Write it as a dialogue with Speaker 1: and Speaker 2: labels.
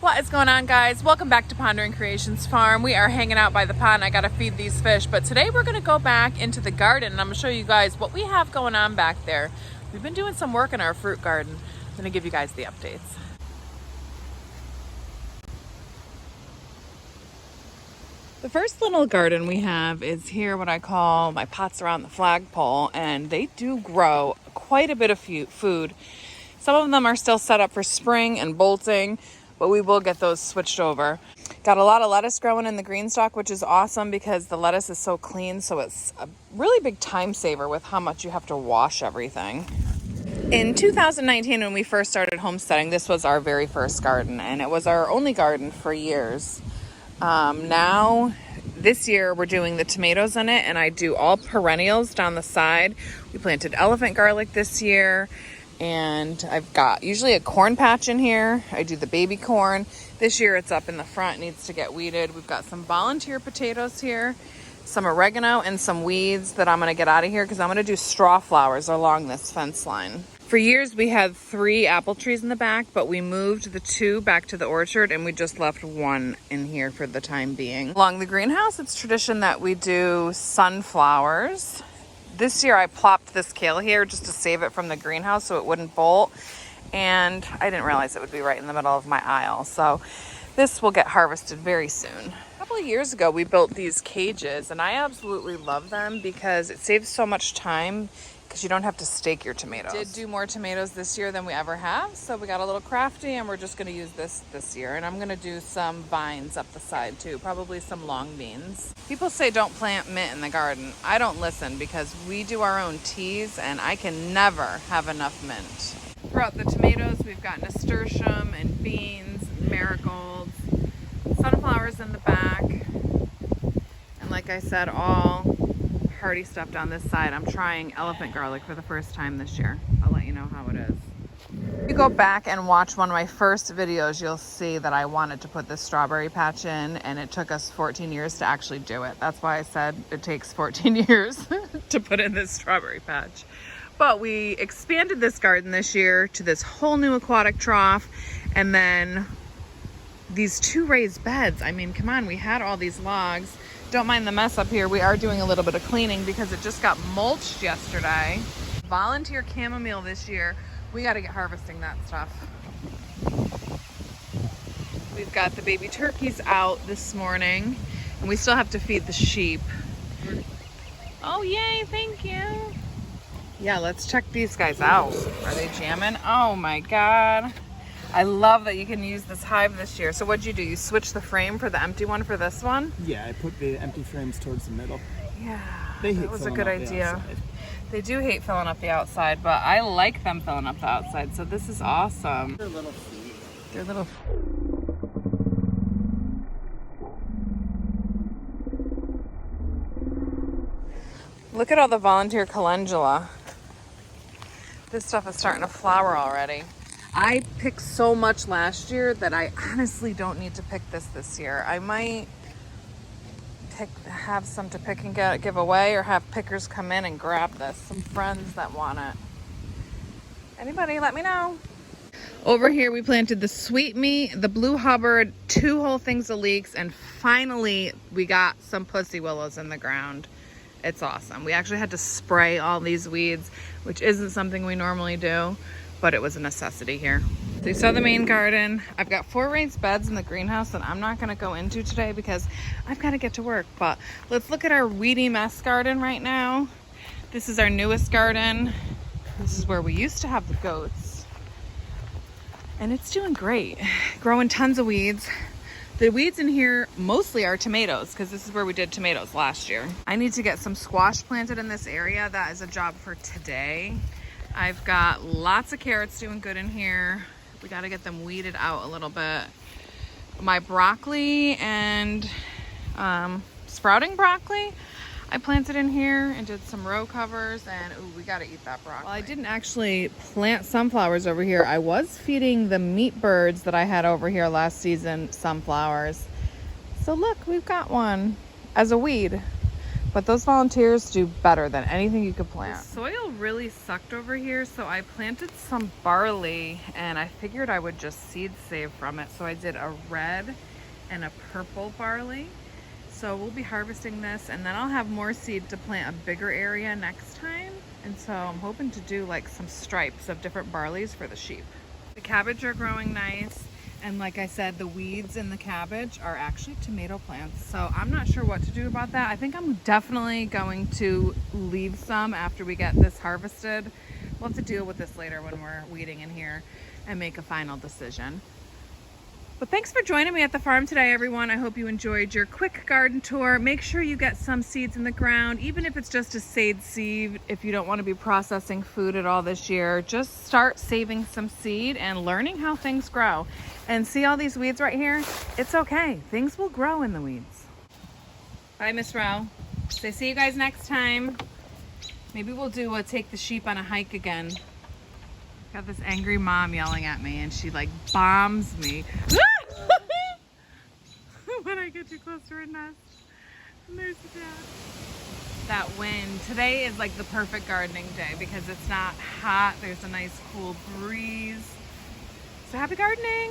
Speaker 1: What is going on, guys? Welcome back to Pondering Creations Farm. We are hanging out by the pond. I gotta feed these fish, but today we're gonna go back into the garden and I'm gonna show you guys what we have going on back there. We've been doing some work in our fruit garden. I'm gonna give you guys the updates. The first little garden we have is here, what I call my pots around the flagpole, and they do grow quite a bit of food. Some of them are still set up for spring and bolting, but we will get those switched over. Got a lot of lettuce growing in the green stalk, which is awesome because the lettuce is so clean, so it's a really big time saver with how much you have to wash everything. In 2019, when we first started homesteading, this was our very first garden, and it was our only garden for years. Now, this year, we're doing the tomatoes in it, and I do all perennials down the side. We planted elephant garlic this year, and I've got usually a corn patch in here. I do the baby corn. This year it's up in the front, needs to get weeded. We've got some volunteer potatoes here, some oregano, and some weeds that I'm gonna get out of here because I'm gonna do straw flowers along this fence line. For years we had 3 apple trees in the back, but we moved the 2 back to the orchard and we just left 1 in here for the time being. Along the greenhouse, it's tradition that we do sunflowers. This year I plopped this kale here just to save it from the greenhouse so it wouldn't bolt. And I didn't realize it would be right in the middle of my aisle. So this will get harvested very soon. A couple of years ago, we built these cages and I absolutely love them because it saves so much time because you don't have to stake your tomatoes. We did do more tomatoes this year than we ever have. So we got a little crafty and we're just gonna use this year. And I'm gonna do some vines up the side too, probably some long beans. People say don't plant mint in the garden. I don't listen because we do our own teas and I can never have enough mint. Throughout the tomatoes, we've got nasturtium and beans, and marigolds, sunflowers in the back. And like I said, all hearty stuff down this side. I'm trying elephant garlic for the first time this year. I'll let you know how it is. If you go back and watch one of my first videos, you'll see that I wanted to put this strawberry patch in and it took us 14 years to actually do it. That's why I said it takes 14 years to put in this strawberry patch. But we expanded this garden this year to this whole new aquatic trough and then these 2 raised beds. I mean, come on, we had all these logs. Don't mind the mess up here. We are doing a little bit of cleaning because it just got mulched yesterday. Volunteer chamomile this year. We got to get harvesting that stuff. We've got the baby turkeys out this morning and we still have to feed the sheep. Oh, yay, thank you. Yeah, let's check these guys out. Are they jamming? Oh my God. I love that you can use this hive this year. So what'd you do? You switched the frame for the empty one for this one?
Speaker 2: Yeah, I put the empty frames towards the middle.
Speaker 1: Yeah,
Speaker 2: that
Speaker 1: was a good idea. They do hate filling up the outside, but I like them filling up the outside, so this is awesome.
Speaker 2: They're little feet.
Speaker 1: They're little... Look at all the volunteer calendula. This stuff is starting to flower already. I picked so much last year that I honestly don't need to pick this year. I might have some to pick and give away or have pickers come in and grab this. Some friends that want it. Anybody, let me know. Over here we planted the sweet meat, the blue Hubbard, 2 whole things of leeks, and finally we got some pussy willows in the ground. It's awesome. We actually had to spray all these weeds, which isn't something we normally do, but it was a necessity here. So you saw the main garden. I've got 4 raised beds in the greenhouse that I'm not gonna go into today because I've gotta get to work, but let's look at our weedy mess garden right now. This is our newest garden. This is where we used to have the goats. And it's doing great. Growing tons of weeds. The weeds in here mostly are tomatoes because this is where we did tomatoes last year. I need to get some squash planted in this area. That is a job for today. I've got lots of carrots doing good in here. We got to get them weeded out a little bit. My broccoli and sprouting broccoli, I planted in here and did some row covers, and ooh, we got to eat that broccoli. Well, I didn't actually plant sunflowers over here. I was feeding the meat birds that I had over here last season sunflowers. So look, we've got one as a weed. but those volunteers do better than anything you could plant. The soil really sucked over here, so I planted some barley and I figured I would just seed save from it. So I did a red and a purple barley. So we'll be harvesting this and then I'll have more seed to plant a bigger area next time. And so I'm hoping to do like some stripes of different barleys for the sheep. The cabbage are growing nice. And like I said, the weeds in the cabbage are actually tomato plants. So I'm not sure what to do about that. I think I'm definitely going to leave some after we get this harvested. We'll have to deal with this later when we're weeding in here and make a final decision. But thanks for joining me at the farm today, everyone. I hope you enjoyed your quick garden tour. Make sure you get some seeds in the ground, even if it's just a sage seed. If you don't want to be processing food at all this year, just start saving some seed and learning how things grow. And see all these weeds right here? It's okay. Things will grow in the weeds. Bye, Miss Rowe. So see you guys next time. Maybe we'll do take the sheep on a hike again. Got this angry mom yelling at me and she like bombs me when I get too close to her nest. And there's the dad. That wind. Today is like the perfect gardening day because it's not hot. There's a nice cool breeze. So happy gardening.